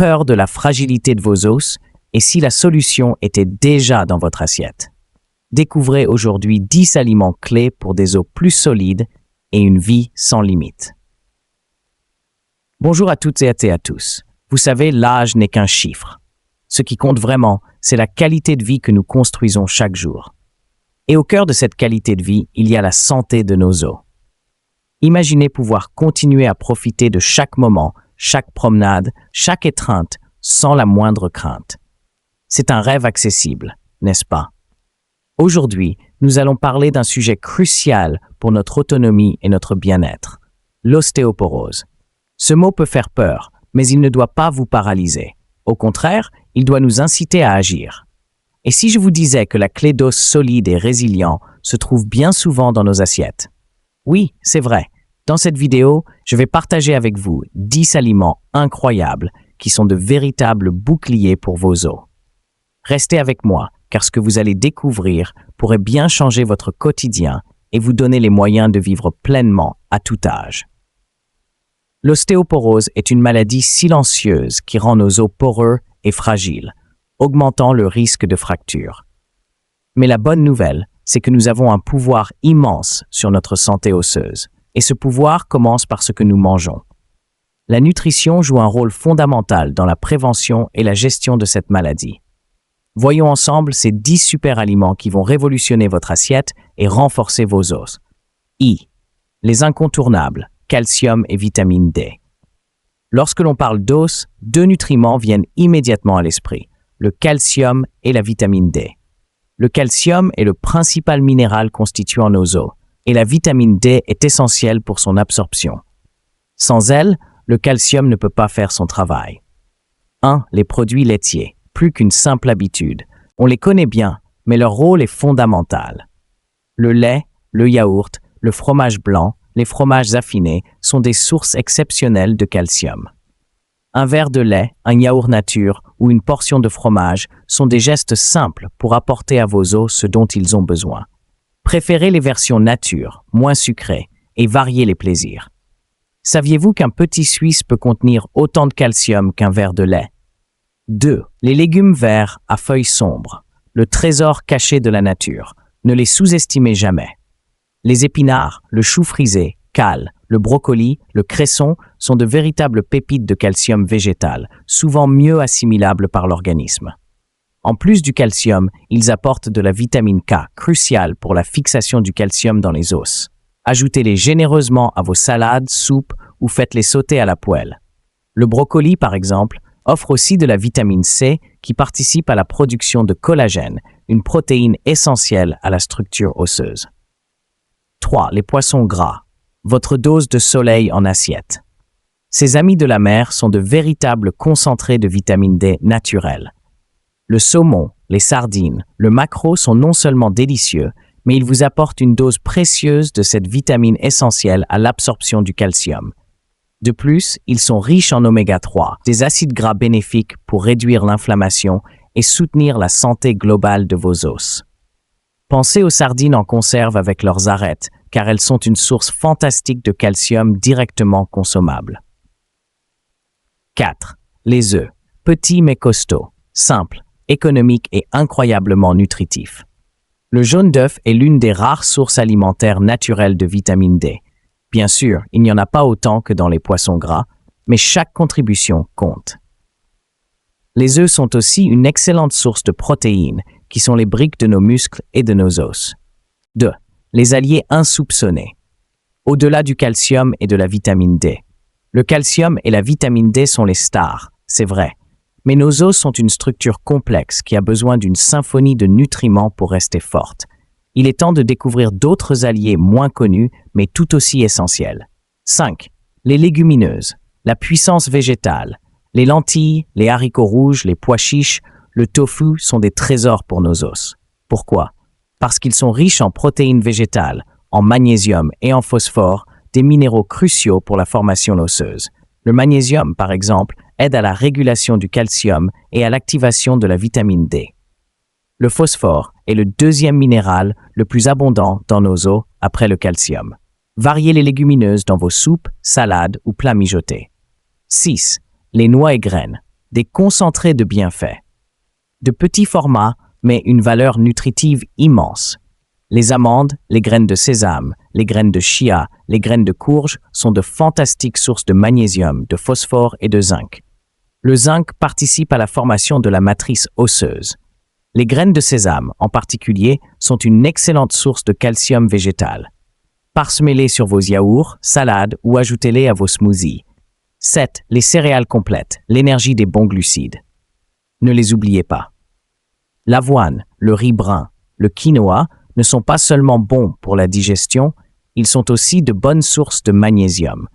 peur de la fragilité de vos os et si la solution était déjà dans votre assiette. Découvrez aujourd'hui 10 aliments clés pour des os plus solides et une vie sans limite. Bonjour à toutes et à tous. Vous savez, l'âge n'est qu'un chiffre. Ce qui compte vraiment, c'est la qualité de vie que nous construisons chaque jour. Et au cœur de cette qualité de vie, il y a la santé de nos os. Imaginez pouvoir continuer à profiter de chaque moment, chaque promenade, chaque étreinte, sans la moindre crainte. C'est un rêve accessible, n'est-ce pas? Aujourd'hui, nous allons parler d'un sujet crucial pour notre autonomie et notre bien-être, l'ostéoporose. Ce mot peut faire peur, mais il ne doit pas vous paralyser. Au contraire, il doit nous inciter à agir. Et si je vous disais que la clé d'os solide et résilient se trouve bien souvent dans nos assiettes? Oui, c'est vrai. Dans cette vidéo, je vais partager avec vous 10 aliments incroyables qui sont de véritables boucliers pour vos os. Restez avec moi, car ce que vous allez découvrir pourrait bien changer votre quotidien et vous donner les moyens de vivre pleinement à tout âge. L'ostéoporose est une maladie silencieuse qui rend nos os poreux et fragiles, augmentant le risque de fracture. Mais la bonne nouvelle, c'est que nous avons un pouvoir immense sur notre santé osseuse, et ce pouvoir commence par ce que nous mangeons. La nutrition joue un rôle fondamental dans la prévention et la gestion de cette maladie. Voyons ensemble ces 10 super aliments qui vont révolutionner votre assiette et renforcer vos os. Les incontournables, calcium et vitamine D. Lorsque l'on parle d'os, 2 nutriments viennent immédiatement à l'esprit, le calcium et la vitamine D. Le calcium est le principal minéral constituant nos os, et la vitamine D est essentielle pour son absorption. Sans elle, le calcium ne peut pas faire son travail. 1. Les produits laitiers, plus qu'une simple habitude. On les connaît bien, mais leur rôle est fondamental. Le lait, le yaourt, le fromage blanc, les fromages affinés sont des sources exceptionnelles de calcium. Un verre de lait, un yaourt nature ou une portion de fromage sont des gestes simples pour apporter à vos os ce dont ils ont besoin. Préférez les versions nature, moins sucrées, et variez les plaisirs. Saviez-vous qu'un petit Suisse peut contenir autant de calcium qu'un verre de lait? 2. Les légumes verts à feuilles sombres, le trésor caché de la nature. Ne les sous-estimez jamais. Les épinards, le chou frisé, cale, le brocoli, le cresson sont de véritables pépites de calcium végétal, souvent mieux assimilables par l'organisme. En plus du calcium, ils apportent de la vitamine K, cruciale pour la fixation du calcium dans les os. Ajoutez-les généreusement à vos salades, soupes ou faites-les sauter à la poêle. Le brocoli, par exemple, offre aussi de la vitamine C qui participe à la production de collagène, une protéine essentielle à la structure osseuse. 3. Les poissons gras. Votre dose de soleil en assiette. Ces amis de la mer sont de véritables concentrés de vitamine D naturels. Le saumon, les sardines, le maquereau sont non seulement délicieux, mais ils vous apportent une dose précieuse de cette vitamine essentielle à l'absorption du calcium. De plus, ils sont riches en oméga 3, des acides gras bénéfiques pour réduire l'inflammation et soutenir la santé globale de vos os. Pensez aux sardines en conserve avec leurs arêtes, car elles sont une source fantastique de calcium directement consommable. 4. Les œufs. Petits mais costauds, simples, économiques et incroyablement nutritifs. Le jaune d'œuf est l'une des rares sources alimentaires naturelles de vitamine D. Bien sûr, il n'y en a pas autant que dans les poissons gras, mais chaque contribution compte. Les œufs sont aussi une excellente source de protéines, qui sont les briques de nos muscles et de nos os. 2. Les alliés insoupçonnés. Au-delà du calcium et de la vitamine D. Le calcium et la vitamine D sont les stars, c'est vrai. Mais nos os sont une structure complexe qui a besoin d'une symphonie de nutriments pour rester forte. Il est temps de découvrir d'autres alliés moins connus, mais tout aussi essentiels. 5. Les légumineuses. La puissance végétale. Les lentilles, les haricots rouges, les pois chiches, le tofu sont des trésors pour nos os. Pourquoi? Parce qu'ils sont riches en protéines végétales, en magnésium et en phosphore, des minéraux cruciaux pour la formation osseuse. Le magnésium, par exemple, aide à la régulation du calcium et à l'activation de la vitamine D. Le phosphore est le deuxième minéral le plus abondant dans nos os après le calcium. Variez les légumineuses dans vos soupes, salades ou plats mijotés. 6. Les noix et graines. des concentrés de bienfaits. De petits formats, mais une valeur nutritive immense. Les amandes, les graines de sésame, les graines de chia, les graines de courge sont de fantastiques sources de magnésium, de phosphore et de zinc. Le zinc participe à la formation de la matrice osseuse. Les graines de sésame, en particulier, sont une excellente source de calcium végétal. Parsemez-les sur vos yaourts, salades ou ajoutez-les à vos smoothies. 7. Les céréales complètes, l'énergie des bons glucides. Ne les oubliez pas. L'avoine, le riz brun, le quinoa ne sont pas seulement bons pour la digestion, ils sont aussi de bonnes sources de magnésium.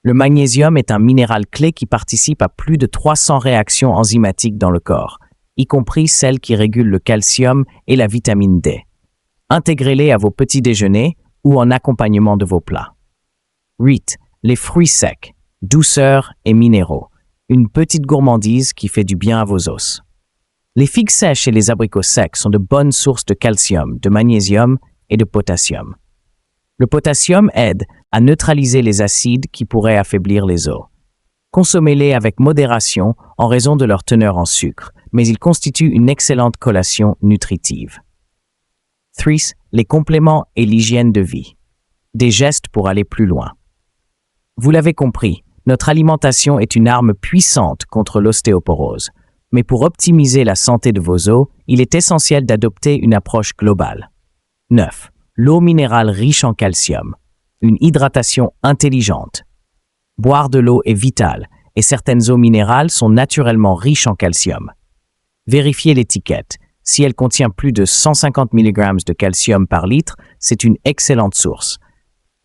Le magnésium est un minéral clé qui participe à plus de 300 réactions enzymatiques dans le corps, y compris celles qui régulent le calcium et la vitamine D. Intégrez-les à vos petits déjeuners ou en accompagnement de vos plats. 8. Les fruits secs, douceur et minéraux. Une petite gourmandise qui fait du bien à vos os. Les figues sèches et les abricots secs sont de bonnes sources de calcium, de magnésium et de potassium. Le potassium aide à neutraliser les acides qui pourraient affaiblir les os. Consommez-les avec modération en raison de leur teneur en sucre, mais ils constituent une excellente collation nutritive. 3. Les compléments et l'hygiène de vie. Des gestes pour aller plus loin. Vous l'avez compris, notre alimentation est une arme puissante contre l'ostéoporose. Mais pour optimiser la santé de vos os, il est essentiel d'adopter une approche globale. 9. L'eau minérale riche en calcium. Une hydratation intelligente. Boire de l'eau est vital et certaines eaux minérales sont naturellement riches en calcium. Vérifiez l'étiquette. Si elle contient plus de 150 mg de calcium par litre, c'est une excellente source.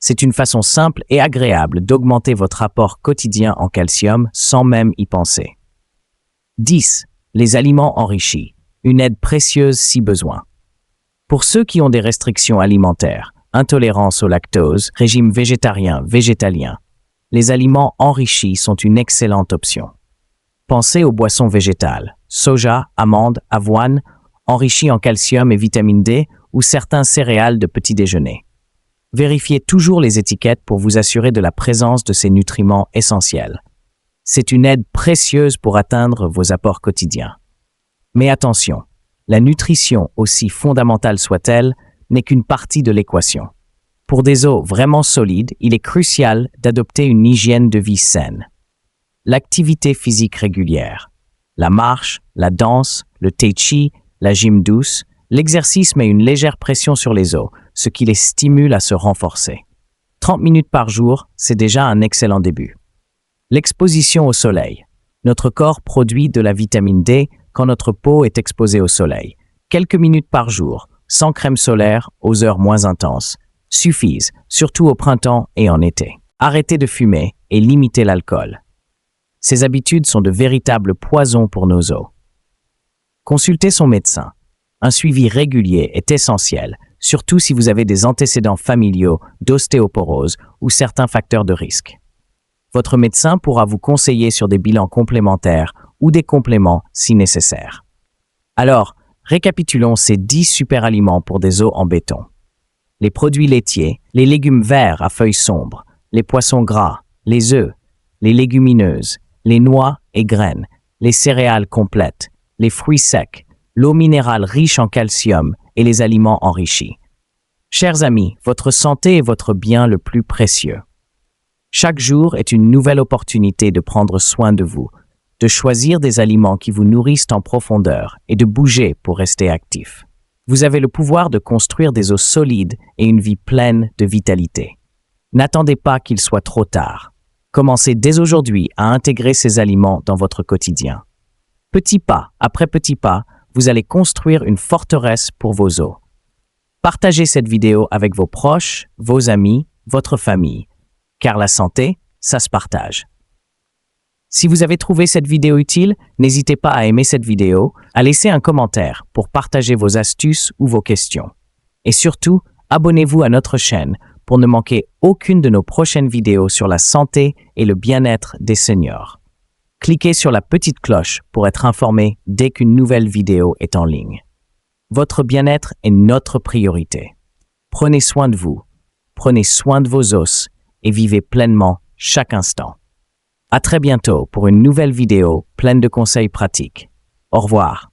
C'est une façon simple et agréable d'augmenter votre apport quotidien en calcium sans même y penser. 10. Les aliments enrichis. Une aide précieuse si besoin. Pour ceux qui ont des restrictions alimentaires, intolérance au lactose, régime végétarien, végétalien, les aliments enrichis sont une excellente option. Pensez aux boissons végétales, soja, amandes, avoine, enrichis en calcium et vitamine D ou certains céréales de petit déjeuner. Vérifiez toujours les étiquettes pour vous assurer de la présence de ces nutriments essentiels. C'est une aide précieuse pour atteindre vos apports quotidiens. Mais attention, la nutrition, aussi fondamentale soit-elle, n'est qu'une partie de l'équation. Pour des os vraiment solides, il est crucial d'adopter une hygiène de vie saine. L'activité physique régulière, la marche, la danse, le tai chi, la gym douce, l'exercice met une légère pression sur les os, ce qui les stimule à se renforcer. 30 minutes par jour, c'est déjà un excellent début. L'exposition au soleil. Notre corps produit de la vitamine D quand notre peau est exposée au soleil. Quelques minutes par jour, sans crème solaire, aux heures moins intenses, suffisent, surtout au printemps et en été. Arrêtez de fumer et limitez l'alcool. Ces habitudes sont de véritables poisons pour nos os. Consultez son médecin. Un suivi régulier est essentiel, surtout si vous avez des antécédents familiaux d'ostéoporose ou certains facteurs de risque. Votre médecin pourra vous conseiller sur des bilans complémentaires ou des compléments si nécessaire. Alors, récapitulons ces 10 super aliments pour des os en béton. Les produits laitiers, les légumes verts à feuilles sombres, les poissons gras, les œufs, les légumineuses, les noix et graines, les céréales complètes, les fruits secs, l'eau minérale riche en calcium et les aliments enrichis. Chers amis, votre santé est votre bien le plus précieux. Chaque jour est une nouvelle opportunité de prendre soin de vous, de choisir des aliments qui vous nourrissent en profondeur et de bouger pour rester actif. Vous avez le pouvoir de construire des os solides et une vie pleine de vitalité. N'attendez pas qu'il soit trop tard. Commencez dès aujourd'hui à intégrer ces aliments dans votre quotidien. Petit pas après petit pas, vous allez construire une forteresse pour vos os. Partagez cette vidéo avec vos proches, vos amis, votre famille. Car la santé, ça se partage. Si vous avez trouvé cette vidéo utile, n'hésitez pas à aimer cette vidéo, à laisser un commentaire pour partager vos astuces ou vos questions. Et surtout, abonnez-vous à notre chaîne pour ne manquer aucune de nos prochaines vidéos sur la santé et le bien-être des seniors. Cliquez sur la petite cloche pour être informé dès qu'une nouvelle vidéo est en ligne. Votre bien-être est notre priorité. Prenez soin de vous, prenez soin de vos os, et vivez pleinement chaque instant. À très bientôt pour une nouvelle vidéo pleine de conseils pratiques. Au revoir.